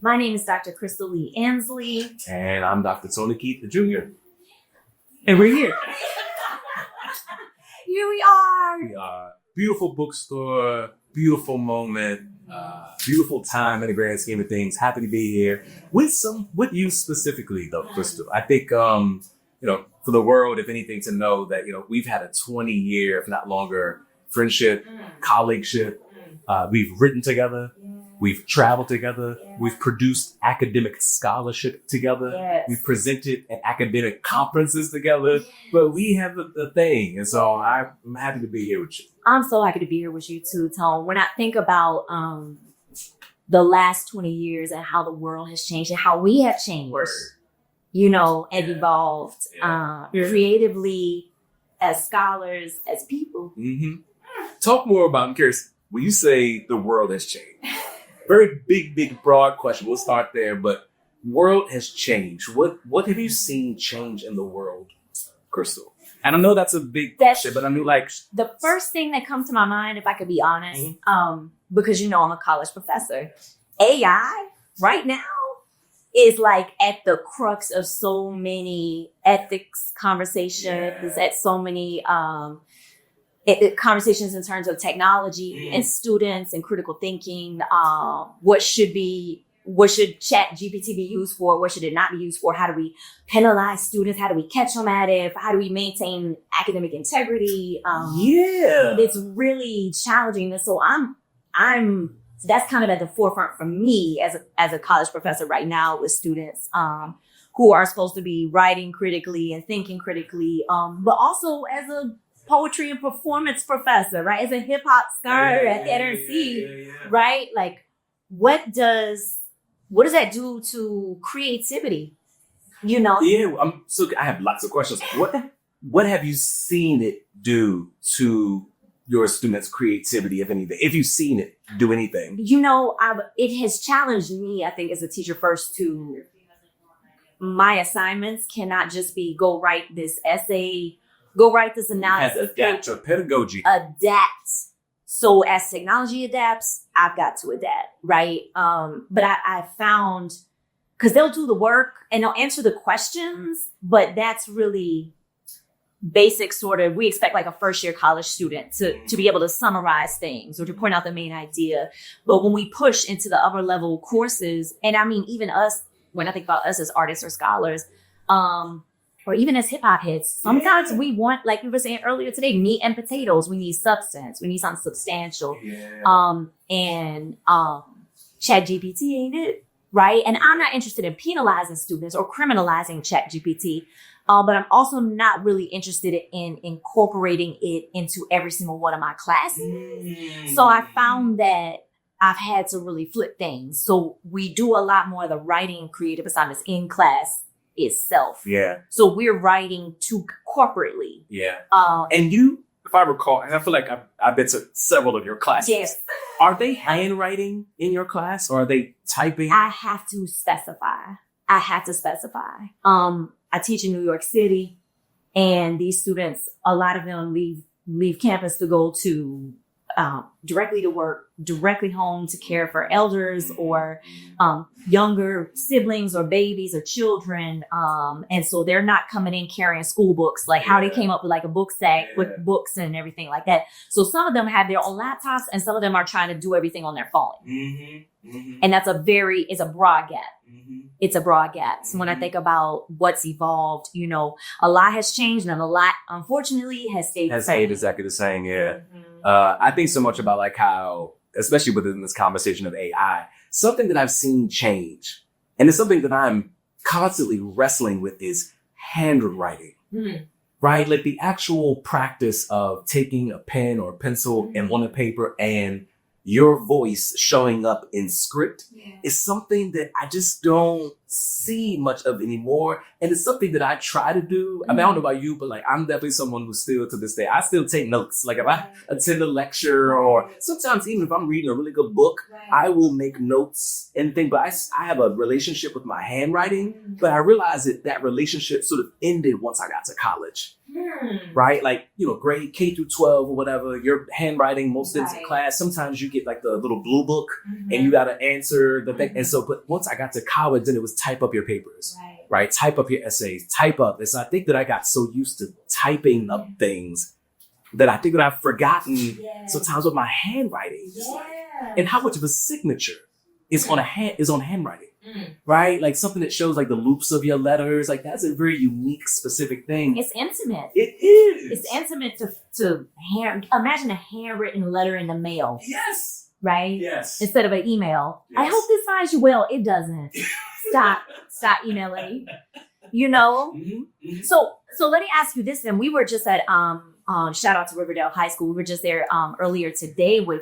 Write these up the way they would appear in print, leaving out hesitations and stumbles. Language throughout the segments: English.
My name is Dr. Crystal Leigh Endsley. And I'm Dr. Tony Keith, the Jr. And we're here. Here we are. We are. Beautiful bookstore, beautiful moment, beautiful time in the grand scheme of things. Happy to be here with you specifically, though, Crystal. I think, for the world, if anything, to know that, we've had a 20-year, if not longer, friendship, colleagueship. We've written together. We've traveled together. Yeah. We've produced academic scholarship together. Yes. We've presented at academic conferences together. But we have a thing. And so I'm happy to be here with you. I'm so happy to be here with you too, Tone. When I think about the last 20 years and how the world has changed and how we have changed, and evolved creatively as scholars, as people. Mm-hmm. Talk more about, I'm curious, when you say the world has changed, very big, broad question. We'll start there, but world has changed. What have you seen change in the world, Crystal? And I know that's a big question, but I mean, the first thing that comes to my mind, if I could be honest, because I'm a college professor, AI right now is at the crux of so many ethics conversations, at so many conversations in terms of technology and students and critical thinking. What should Chat GPT be used for? What should it not be used for? How do we penalize students? How do we catch them at it? How do we maintain academic integrity? It's really challenging. And so that's kind of at the forefront for me as a college professor right now with students who are supposed to be writing critically and thinking critically, but also as a poetry and performance professor, right? As a hip hop scholar at NRC, right? What does that do to creativity? I have lots of questions. What have you seen it do to your students' creativity, if anything? If you've seen it do anything? It has challenged me, I think, as a teacher first to my assignments cannot just be go write this essay, go write this analysis. Adapt to pedagogy. Adapt. So as technology adapts, I've got to adapt, right? But I found, because they'll do the work and they'll answer the questions, but that's really basic sort of, we expect a first year college student to be able to summarize things or to point out the main idea. But when we push into the upper level courses, and I mean, even us, when I think about us as artists or scholars, or even as hip hop heads, sometimes we want, like we were saying earlier today, meat and potatoes. We need substance. We need something substantial. And Chat GPT ain't it, right? And I'm not interested in penalizing students or criminalizing Chat GPT, but I'm also not really interested in incorporating it into every single one of my classes. So I found that I've had to really flip things. So we do a lot more of the writing and creative assignments in class itself. So we're writing too corporately. And you, if I recall, and I feel like I've been to several of your classes. Yes. Are they handwriting in your class or are they typing? I have to specify. I teach in New York City, and these students, a lot of them leave campus to go to directly to work, directly home to care for elders or younger siblings or babies or children. And so they're not coming in carrying school books, how they came up with a book sack with books and everything like that. So some of them have their own laptops and some of them are trying to do everything on their phone. And that's it's a broad gap. It's a broad gap. So when I think about what's evolved, a lot has changed and a lot, unfortunately, has stayed the same. Exactly the same, I think so much about how, especially within this conversation of AI, something that I've seen change, and it's something that I'm constantly wrestling with, is handwriting, right? The actual practice of taking a pen or a pencil and on a paper and your voice showing up in script is something that I just don't see much of anymore. And it's something that I try to do. I mean, I don't know about you, but I'm definitely someone who still to this day, I still take notes. If I attend a lecture or sometimes even if I'm reading a really good book, I will make notes and think, but I have a relationship with my handwriting, but I realized that relationship sort of ended once I got to college. right? Like, grade K through 12 or whatever, your handwriting, most things in class, sometimes you get like the little blue book and you got to answer the thing. And so, but once I got to college, then it was type up your papers, right? Type up your essays, type up. And so I think that I got so used to typing up things that I think that I've forgotten sometimes what my handwriting is like and how much of a signature is on handwriting. Right? Like something that shows like the loops of your letters. Like that's a very unique, specific thing. It's intimate. It is. It's intimate to imagine a handwritten letter in the mail. Yes. Right? Yes. Instead of an email. Yes. I hope this finds you well. It doesn't. Stop emailing. So let me ask you this then. We were just at shout out to Riverdale High School. We were just there earlier today with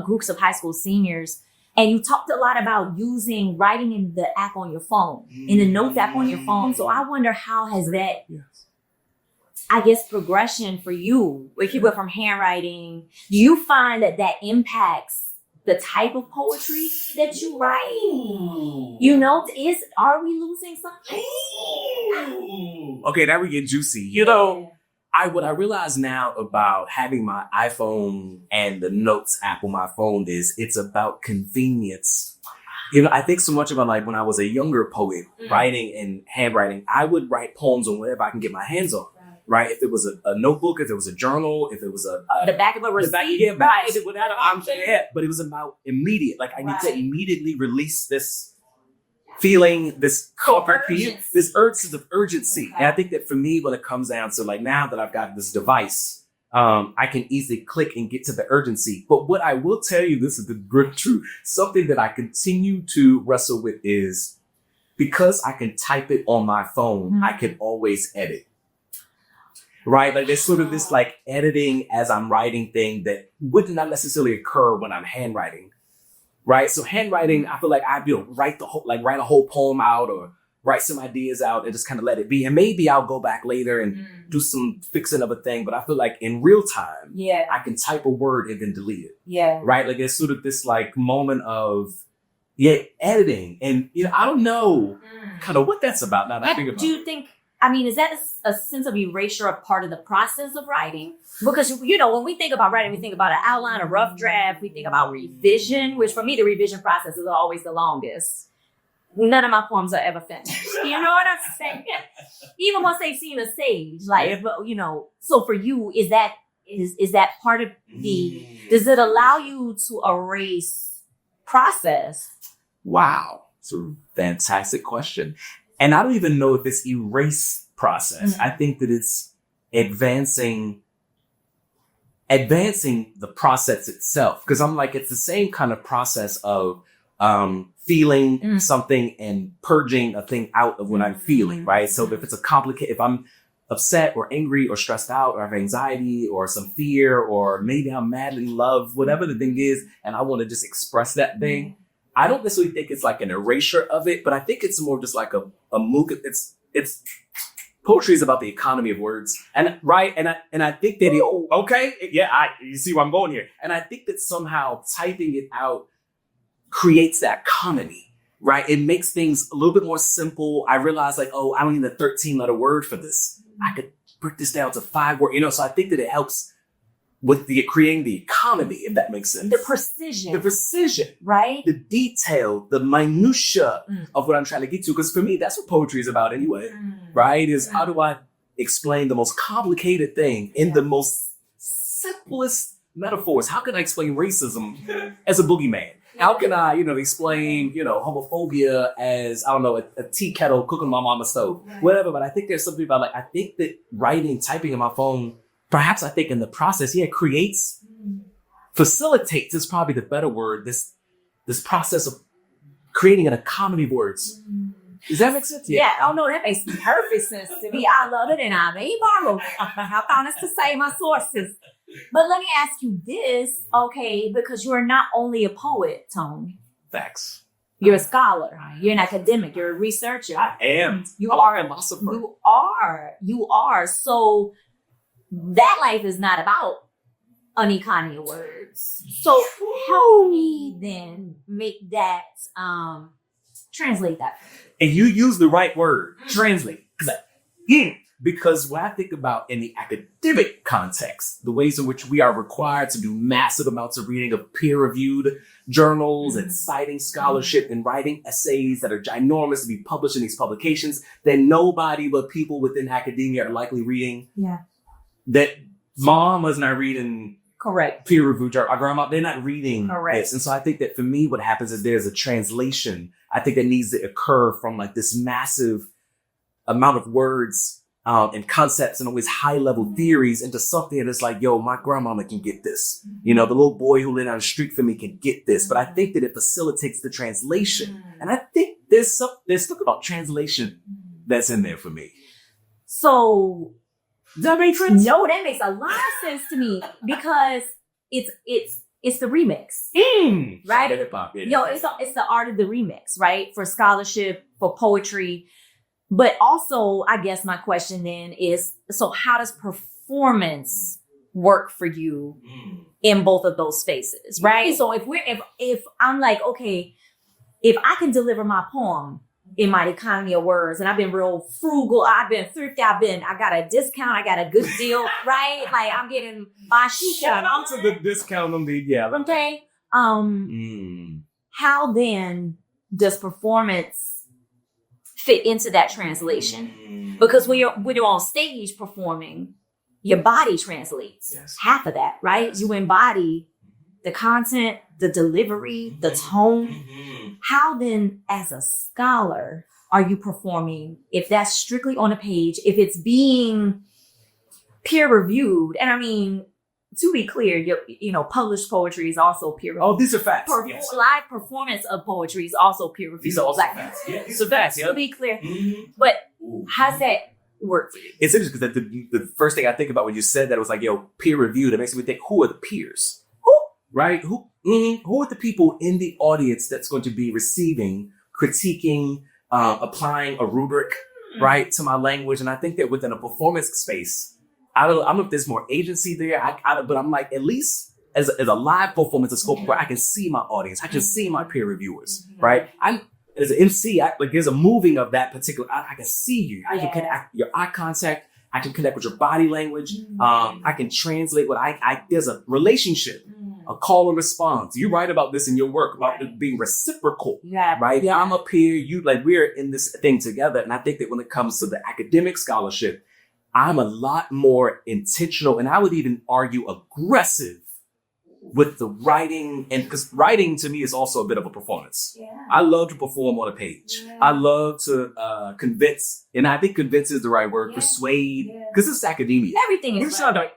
groups of high school seniors. And you talked a lot about writing in the app on your phone, in the notes app on your phone. So I wonder how has that, I guess, progression for you, if you go from handwriting, do you find that impacts the type of poetry that you write? Are we losing something? Okay, now we get juicy. What I realize now about having my iPhone and the notes app on my phone is it's about convenience. I think so much about like when I was a younger poet writing and handwriting, I would write poems on whatever I can get my hands on. Right? If it was a notebook, if it was a journal, if it was the back of a receipt. But it was about immediate. Like I need to immediately release this feeling, this sense of urgency. And I think that for me, when it comes down to like now that I've got this device, I can easily click and get to the urgency. But what I will tell you, this is the good truth, something that I continue to wrestle with is because I can type it on my phone, I can always edit. Right? Like there's sort of this like editing as I'm writing thing that would not necessarily occur when I'm handwriting. Right. So handwriting, I feel like I'd write a whole poem out or write some ideas out and just kind of let it be. And maybe I'll go back later and do some fixing of a thing. But I feel like in real time, I can type a word and then delete it. Yeah. Right. Like there's sort of this like moment of editing. And, I don't know kind of what that's about now that I think about it. Do you think, is that a sense of erasure of part of the process of writing? Because, when we think about writing, we think about an outline, a rough draft. We think about revision, which for me, the revision process is always the longest. None of my poems are ever finished. You know what I'm saying? Even once they've seen the stage, so for you, is that part of does it allow you to erase process? Wow. It's a fantastic question. And I don't even know if it's erase process. I think that it's advancing the process itself. Because I'm like, it's the same kind of process of feeling something and purging a thing out of what I'm feeling, right? So if it's if I'm upset or angry or stressed out or have anxiety or some fear, or maybe I'm madly in love, whatever the thing is, and I want to just express that thing, I don't necessarily think it's like an erasure of it, but I think it's more just like a move. It's poetry is about the economy of words, and I think that you see where I'm going here, and I think that somehow typing it out creates that economy, right? It makes things a little bit more simple. I realize I don't need a 13-letter word for this. I could break this down to 5 words, so I think that it helps with creating the economy, if that makes sense. The precision. Right? The detail, the minutia of what I'm trying to get to. Because for me, that's what poetry is about anyway, right? Is how do I explain the most complicated thing in the most simplest metaphors? How can I explain racism as a boogeyman? How can I, explain, homophobia as, I don't know, a tea kettle cooking on my mama's stove, whatever. But I think there's something about I think that typing on my phone, perhaps I think in the process, facilitates is probably the better word, this process of creating an economy of words. Does that make sense? Yeah. Oh, no, that makes perfect sense to me. I love it, and I may borrow. I found this to say my sources. But let me ask you this, okay, because you're not only a poet, Tone. Facts. You're a scholar. You're an academic. You're a researcher. I am. You are a philosopher. You are. So that life is not about an economy of words. So help me then make that, translate that. And you use the right word, translate. Because when I think about in the academic context, the ways in which we are required to do massive amounts of reading of peer-reviewed journals and citing scholarship and writing essays that are ginormous to be published in these publications that nobody but people within academia are likely reading. Yeah. That mom was not reading correct peer-reviewed journal. Our grandma, they're not reading correct this. And so I think that for me, what happens is there's a translation, I think, that needs to occur from like this massive amount of words and concepts and always high level theories into something that's like, yo, my grandmama can get this. You know, the little boy who lived down the street for me can get this. But I think that it facilitates the translation. And I think there's something about translation that's in there for me. So does that make sense? No, that makes a lot of sense to me because it's the remix, right? Yo, it's the art of the remix, right? For scholarship, for poetry. But also, I guess my question then is, so how does performance work for you in both of those spaces, right? So if I'm like, okay, if I can deliver my poem in my economy of words, and I've been real frugal, I've been thrifty, I got a discount, I got a good deal, right? Like I'm getting my shout out to the discount on the okay. How then does performance fit into that translation? Because when you're on stage performing, your body translates half of that, right? You embody the content, the delivery, the tone. How then, as a scholar, are you performing if that's strictly on a page, if it's being peer reviewed? And I mean, to be clear, you know, published poetry is also peer reviewed. Oh, these are facts. Live performance of poetry is also peer reviewed. These are also facts. Yeah, these are facts. To be clear. But how's that work for you? It's interesting because the first thing I think about when you said that, it was like, yo, peer reviewed. It makes me think, who are the peers? Right? Who are the people in the audience that's going to be receiving, critiquing, applying a rubric, right, to my language? And I think that within a performance space, I don't know if there's more agency there, but I'm like, at least as a live performance, a scope where I can see my audience, I can see my peer reviewers, right? As an MC, there's a moving of that particular, I can see you, I can connect your eye contact, I can connect with your body language, I can translate what there's a relationship, a call and response. You write about this in your work, about it being reciprocal, right? Yeah. I'm up here, you, like, we're in this thing together. And I think that when it comes to the academic scholarship, I'm a lot more intentional, and I would even argue aggressive with the writing, and because writing to me is also a bit of a performance. I love to perform on a page. I love to convince, and I think convince is the right word, persuade, because it's academia. Everything is we're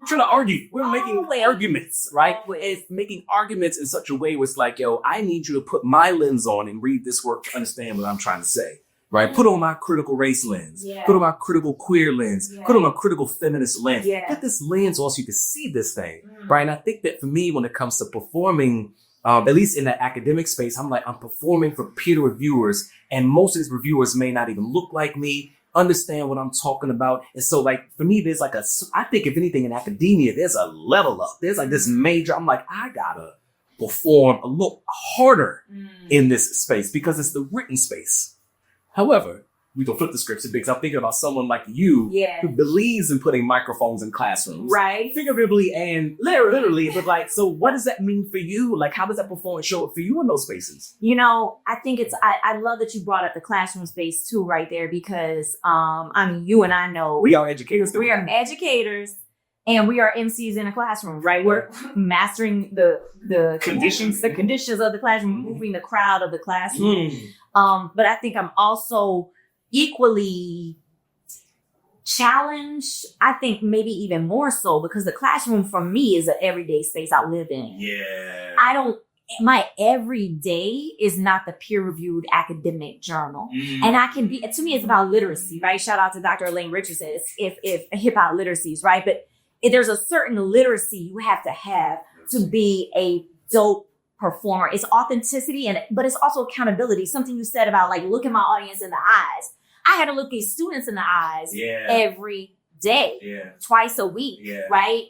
trying to argue. We're making arguments, right? It's making arguments in such a way where it's like, yo, I need you to put my lens on and read this work to understand what I'm trying to say. Right? Put on my critical race lens. Put on my critical queer lens. Put on my critical feminist lens. Get this lens on so you can see this thing. Right? And I think that for me, when it comes to performing, at least in that academic space, I'm performing for peer reviewers, and most of these reviewers may not even look like me, understand what I'm talking about. And so, like, for me, there's like I think if anything in academia, there's a level up. There's like this major, I'm like, I gotta perform a little harder in this space because it's the written space. However, we can flip the script because I'm thinking about someone like you who believes in putting microphones in classrooms. Right. Figuratively and literally. But like, so what does that mean for you? Like, how does that performance show up for you in those spaces? You know, I think I love that you brought up the classroom space too right there because, I mean, you and I know. We are educators. We are educators and we are MCs in a classroom, right? We're mastering the conditions of the classroom, moving the crowd of the classroom. But I think I'm also equally challenged. I think maybe even more so because the classroom for me is an everyday space I live in. My everyday is not the peer-reviewed academic journal. And I can be, to me, it's about literacy, right? Shout out to Dr. Elaine Richardson, if hip-hop literacies, right? But there's a certain literacy you have to be a dope performer. It's authenticity, but it's also accountability. Something you said about like looking my audience in the eyes. I had to look these students in the eyes every day, twice a week, right?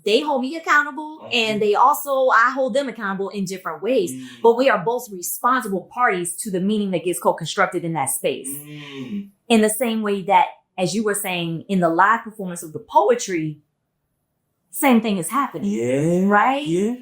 They hold me accountable, and I hold them accountable in different ways. But we are both responsible parties to the meaning that gets co-constructed in that space. In the same way that as you were saying, in the live performance of the poetry, same thing is happening. Yeah. Right? Yeah.